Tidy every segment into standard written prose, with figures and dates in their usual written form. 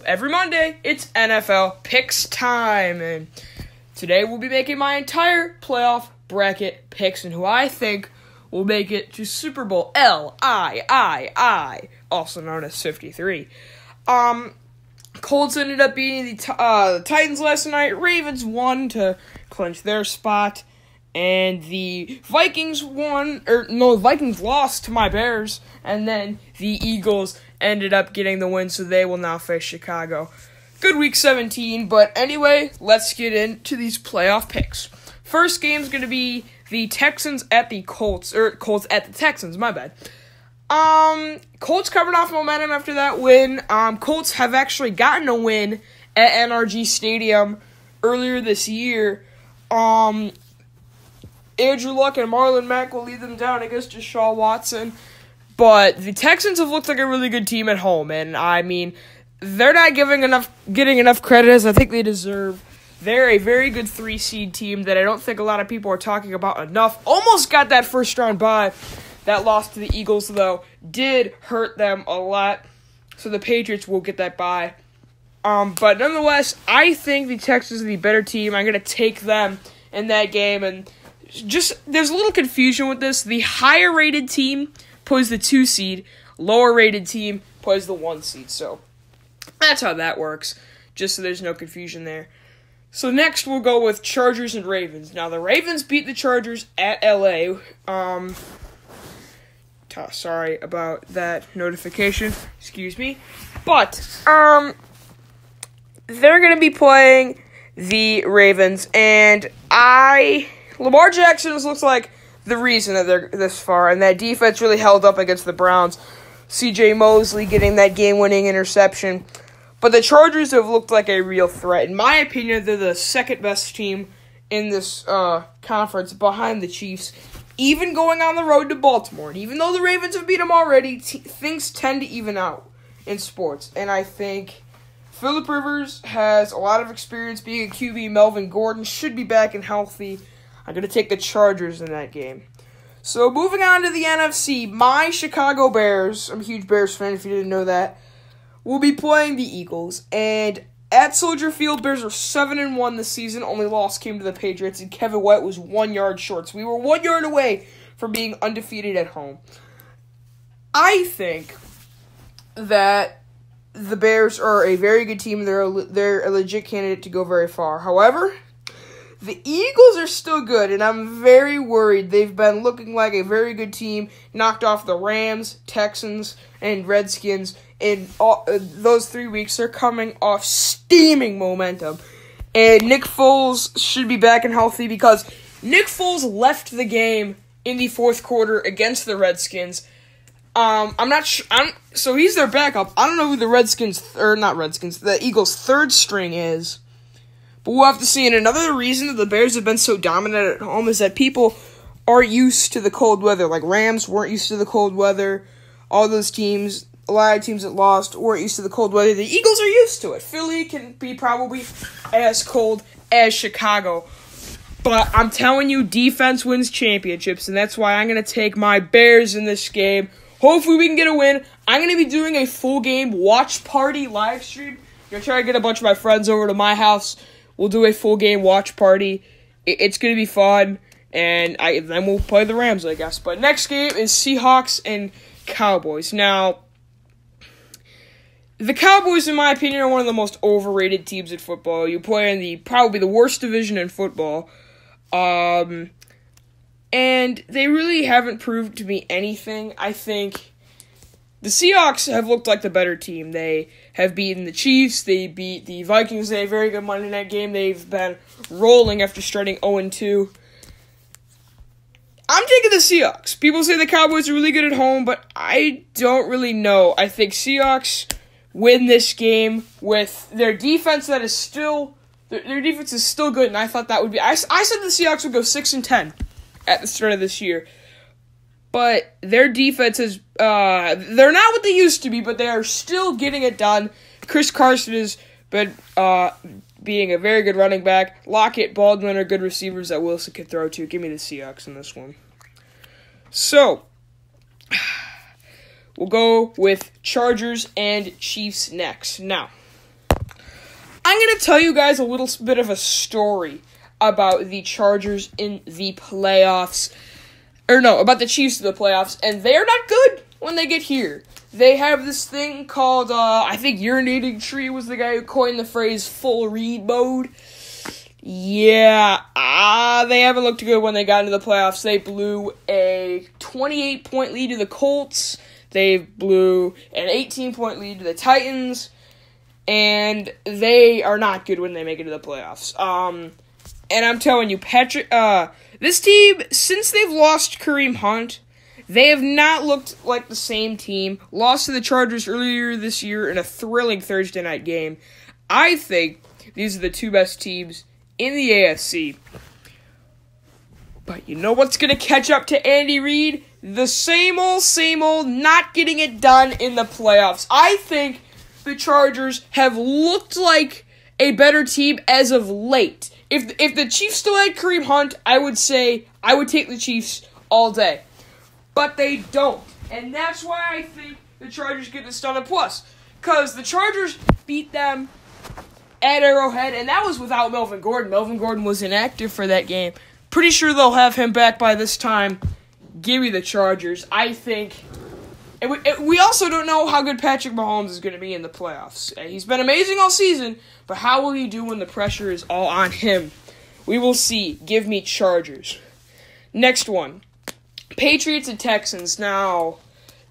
Every Monday, it's NFL picks time, and today we'll be making my entire playoff bracket picks and who I think will make it to Super Bowl LIII, also known as 53. Colts ended up beating the Titans last night. Ravens won to clinch their spot, and the Vikings Vikings lost to my Bears, and then the Eagles ended up getting the win, so they will now face Chicago. Good week 17, but anyway, let's get into these playoff picks. First game's going to be the Texans at the Colts, or Colts at the Texans, my bad. Colts covered off momentum after that win. Colts have actually gotten a win at NRG Stadium earlier this year. Andrew Luck and Marlon Mack will lead them down against Deshaun Watson. But the Texans have looked like a really good team at home, and I mean, they're not getting enough credit as I think they deserve. They're a very good 3-seed team that I don't think a lot of people are talking about enough. Almost got that first round bye. That loss to the Eagles, though, did hurt them a lot. So the Patriots will get that bye. But nonetheless, I think the Texans are the better team. I'm going to take them in that game. And just, there's a little confusion with this. The higher-rated team plays the 2-seed. Lower-rated team plays the 1-seed. So that's how that works, just so there's no confusion there. So next we'll go with Chargers and Ravens. Now the Ravens beat the Chargers at LA. Sorry about that notification. Excuse me. But they're going to be playing the Ravens, and Lamar Jackson looks like the reason that they're this far, and that defense really held up against the Browns. C.J. Mosley getting that game-winning interception. But the Chargers have looked like a real threat. In my opinion, they're the second-best team in this conference behind the Chiefs, even going on the road to Baltimore. And even though the Ravens have beat them already, things tend to even out in sports. And I think Phillip Rivers has a lot of experience being a QB. Melvin Gordon should be back and healthy. I'm going to take the Chargers in that game. So moving on to the NFC, my Chicago Bears, I'm a huge Bears fan if you didn't know that, will be playing the Eagles. And at Soldier Field, Bears are 7-1 this season. Only loss came to the Patriots, and Kevin White was 1 yard short. So we were 1 yard away from being undefeated at home. I think that the Bears are a very good team. They're a legit candidate to go very far. However, the Eagles are still good, and I'm very worried. They've been looking like a very good team, knocked off the Rams, Texans, and Redskins. In those 3 weeks, they're coming off steaming momentum. And Nick Foles should be back and healthy because Nick Foles left the game in the fourth quarter against the Redskins. I'm not sure. So he's their backup. I don't know who the Eagles' third string is. But we'll have to see. And another reason that the Bears have been so dominant at home is that people are used to the cold weather. Like Rams weren't used to the cold weather. All those teams, a lot of teams that lost, weren't used to the cold weather. The Eagles are used to it. Philly can be probably as cold as Chicago. But I'm telling you, defense wins championships. And that's why I'm going to take my Bears in this game. Hopefully we can get a win. I'm going to be doing a full game watch party live stream. I'm going to try to get a bunch of my friends over to my house. We'll do a full game watch party. It's going to be fun, and then we'll play the Rams, I guess. But next game is Seahawks and Cowboys. Now, the Cowboys, in my opinion, are one of the most overrated teams in football. You play in probably the worst division in football, and they really haven't proved to me anything. I think the Seahawks have looked like the better team. They have beaten the Chiefs. They beat the Vikings. They had a very good Monday night game. They've been rolling after starting 0-2. I'm taking the Seahawks. People say the Cowboys are really good at home, but I don't really know. I think Seahawks win this game with their defense that is still... Their defense is still good, and I thought that would be... I said the Seahawks would go 6-10 at the start of this year. But their defense is, they're not what they used to be, but they are still getting it done. Chris Carson has been being a very good running back. Lockett, Baldwin are good receivers that Wilson can throw to. Give me the Seahawks in this one. So, we'll go with Chargers and Chiefs next. Now, I'm going to tell you guys a little bit of a story about the Chargers in the playoffs. About the Chiefs in the playoffs. And they're not good when they get here. They have this thing called, I think Urinating Tree was the guy who coined the phrase full read mode. Yeah, they haven't looked good when they got into the playoffs. They blew a 28-point lead to the Colts. They blew an 18-point lead to the Titans. And they are not good when they make it to the playoffs. And I'm telling you, this team, since they've lost Kareem Hunt, they have not looked like the same team. Lost to the Chargers earlier this year in a thrilling Thursday night game. I think these are the two best teams in the AFC. But you know what's going to catch up to Andy Reid? The same old, not getting it done in the playoffs. I think the Chargers have looked like a better team as of late. If the Chiefs still had Kareem Hunt, I would say I would take the Chiefs all day. But they don't. And that's why I think the Chargers get this done. And plus, because the Chargers beat them at Arrowhead, and that was without Melvin Gordon. Melvin Gordon was inactive for that game. Pretty sure they'll have him back by this time. Give me the Chargers. I think. And we also don't know how good Patrick Mahomes is going to be in the playoffs. He's been amazing all season, but how will he do when the pressure is all on him? We will see. Give me Chargers. Next one. Patriots and Texans. Now,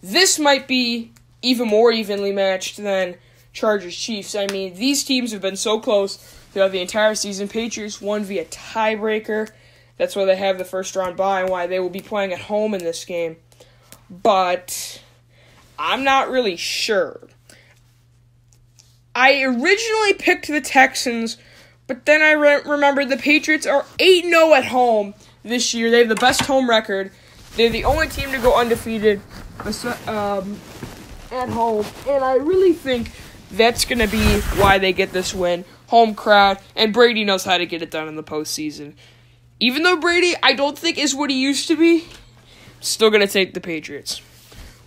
this might be even more evenly matched than Chargers-Chiefs. I mean, these teams have been so close throughout the entire season. Patriots won via tiebreaker. That's why they have the first-round bye and why they will be playing at home in this game. But I'm not really sure. I originally picked the Texans, but then I remembered the Patriots are 8-0 at home this year. They have the best home record. They're the only team to go undefeated at home, and I really think that's going to be why they get this win. Home crowd, and Brady knows how to get it done in the postseason. Even though Brady, I don't think, is what he used to be, still going to take the Patriots.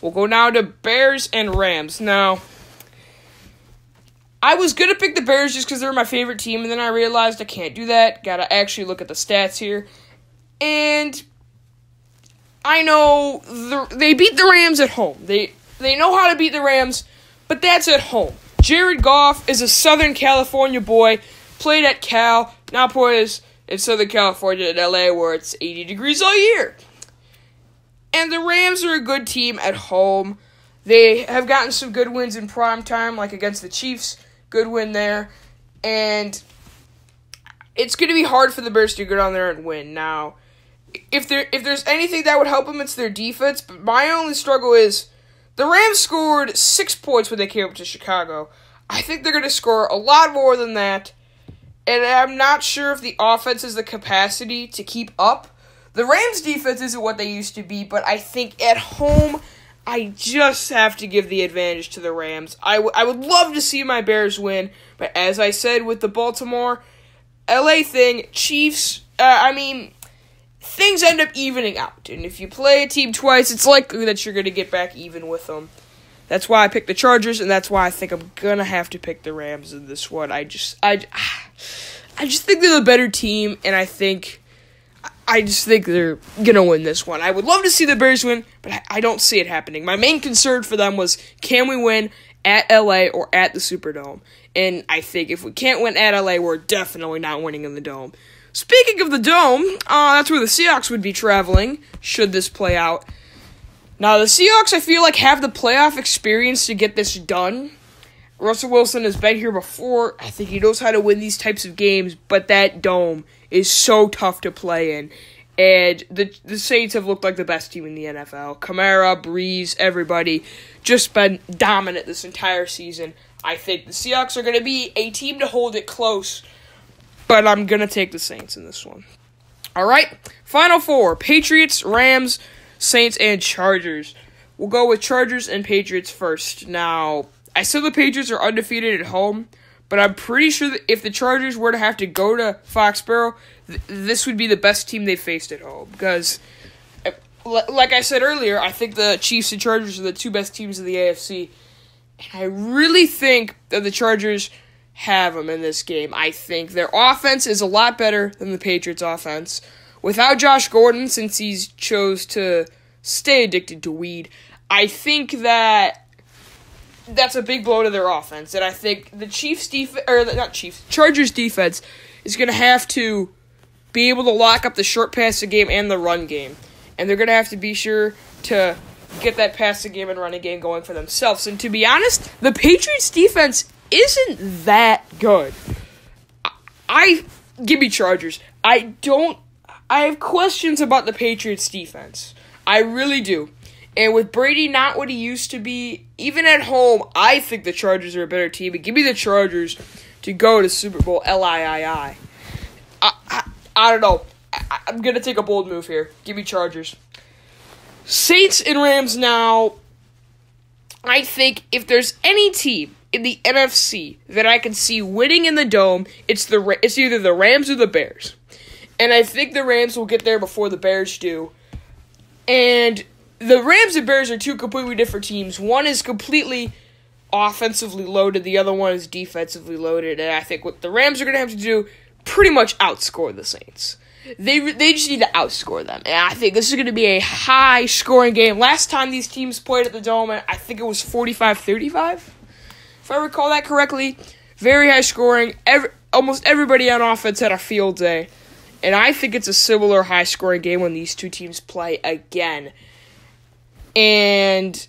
We'll go now to Bears and Rams. Now, I was going to pick the Bears just because they're my favorite team, and then I realized I can't do that. Got to actually look at the stats here. And I know they beat the Rams at home. They know how to beat the Rams, but that's at home. Jared Goff is a Southern California boy, played at Cal, now plays in Southern California in LA where it's 80 degrees all year. And the Rams are a good team at home. They have gotten some good wins in primetime, like against the Chiefs. Good win there. And it's going to be hard for the Bears to go down there and win. Now, if there's anything that would help them, it's their defense. But my only struggle is the Rams scored 6 points when they came up to Chicago. I think they're going to score a lot more than that. And I'm not sure if the offense has the capacity to keep up. The Rams' defense isn't what they used to be, but I think at home, I just have to give the advantage to the Rams. I would love to see my Bears win, but as I said with the Baltimore LA thing, Chiefs, things end up evening out. And if you play a team twice, it's likely that you're going to get back even with them. That's why I picked the Chargers, and that's why I think I'm going to have to pick the Rams in this one. I just think they're the better team, and I just think they're going to win this one. I would love to see the Bears win, but I don't see it happening. My main concern for them was, can we win at LA or at the Superdome? And I think if we can't win at LA, we're definitely not winning in the Dome. Speaking of the Dome, that's where the Seahawks would be traveling, should this play out. Now, the Seahawks, I feel like, have the playoff experience to get this done. Russell Wilson has been here before. I think he knows how to win these types of games, but that Dome is so tough to play in. And the Saints have looked like the best team in the NFL. Kamara, Breeze, everybody, just been dominant this entire season. I think the Seahawks are going to be a team to hold it close, but I'm going to take the Saints in this one. All right, Final Four, Patriots, Rams, Saints, and Chargers. We'll go with Chargers and Patriots first. Now, I said the Patriots are undefeated at home, but I'm pretty sure that if the Chargers were to have to go to Foxborough, this would be the best team they faced at home. Because, like I said earlier, I think the Chiefs and Chargers are the two best teams of the AFC. And I really think that the Chargers have them in this game. I think their offense is a lot better than the Patriots' offense. Without Josh Gordon, since he's chose to stay addicted to weed, I think that's a big blow to their offense. And I think the Chargers defense is going to have to be able to lock up the short passing game and the run game. And they're going to have to be sure to get that passing game and running game going for themselves. And to be honest, the Patriots defense isn't that good. Give me Chargers. I have questions about the Patriots defense. I really do. And with Brady not what he used to be, even at home, I think the Chargers are a better team. But give me the Chargers to go to Super Bowl LIII. I don't know. I'm going to take a bold move here. Give me Chargers. Saints and Rams now. I think if there's any team in the NFC that I can see winning in the Dome, it's either the Rams or the Bears. And I think the Rams will get there before the Bears do. And the Rams and Bears are two completely different teams. One is completely offensively loaded. The other one is defensively loaded. And I think what the Rams are going to have to do, pretty much outscore the Saints. They just need to outscore them. And I think this is going to be a high-scoring game. Last time these teams played at the Dome, I think it was 45-35, if I recall that correctly. Very high-scoring. Almost everybody on offense had a field day. And I think it's a similar high-scoring game when these two teams play again. And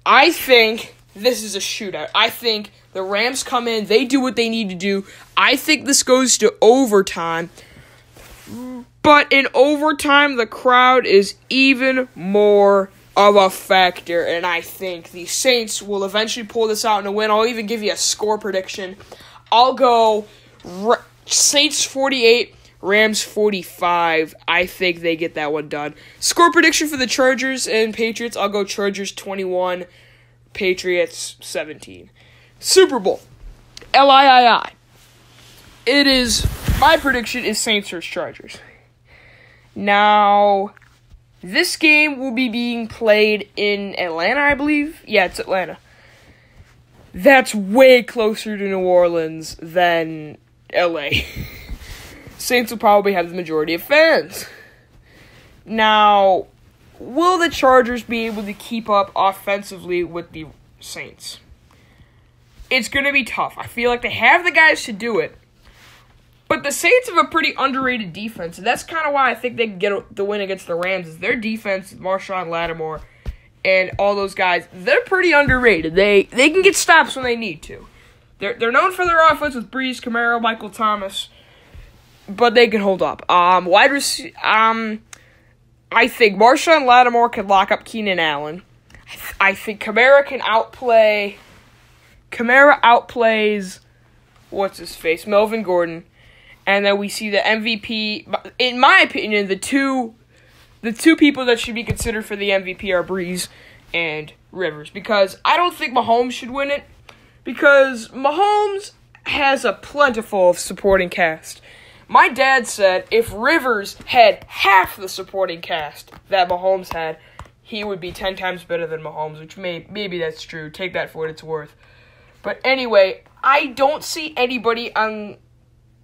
I think this is a shootout. I think the Rams come in. They do what they need to do. I think this goes to overtime. But in overtime, the crowd is even more of a factor. And I think the Saints will eventually pull this out in a win. I'll even give you a score prediction. I'll go Saints 48. Rams 45. I think they get that one done. Score prediction for the Chargers and Patriots. I'll go Chargers 21, Patriots 17. Super Bowl. LIII. My prediction is Saints vs. Chargers. Now, this game will be being played in Atlanta, I believe. Yeah, it's Atlanta. That's way closer to New Orleans than LA. Saints will probably have the majority of fans. Now, will the Chargers be able to keep up offensively with the Saints? It's going to be tough. I feel like they have the guys to do it. But the Saints have a pretty underrated defense, and that's kind of why I think they can get the win against the Rams. Is their defense, Marshawn Lattimore, and all those guys, they're pretty underrated. They can get stops when they need to. They're known for their offense with Breeze, Kamara, Michael Thomas, but they can hold up. Wide receiver, I think Marshawn Lattimore can lock up Keenan Allen. I think Kamara outplays Melvin Gordon. And then we see the MVP. In my opinion, the two people that should be considered for the MVP are Breeze and Rivers. Because I don't think Mahomes should win it. Because Mahomes has a plentiful supporting cast. My dad said if Rivers had half the supporting cast that Mahomes had, he would be 10 times better than Mahomes, which maybe that's true. Take that for what it's worth. But anyway, I don't see anybody on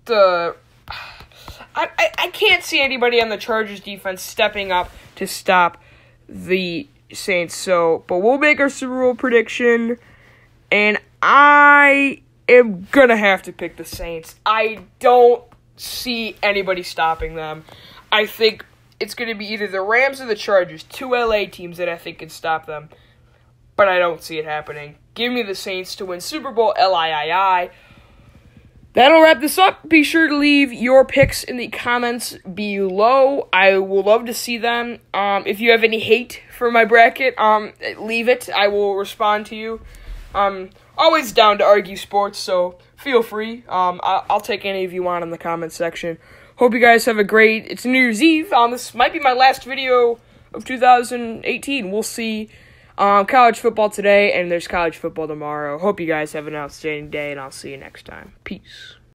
I can't see anybody on the Chargers defense stepping up to stop the Saints. But we'll make our Super Bowl prediction, and I am gonna have to pick the Saints. I don't see anybody stopping them. I think it's gonna be either the Rams or the Chargers, two LA teams that I think can stop them. But I don't see it happening. Give me the Saints to win Super Bowl LIII. That'll wrap this up. Be sure to leave your picks in the comments below. I will love to see them. If you have any hate for my bracket, leave it. I will respond to you. Always down to argue sports, so feel free. I'll take any of you on in the comments section. Hope you guys have it's New Year's Eve. This might be my last video of 2018. We'll see. College football today, and there's college football tomorrow. Hope you guys have an outstanding day, and I'll see you next time. Peace.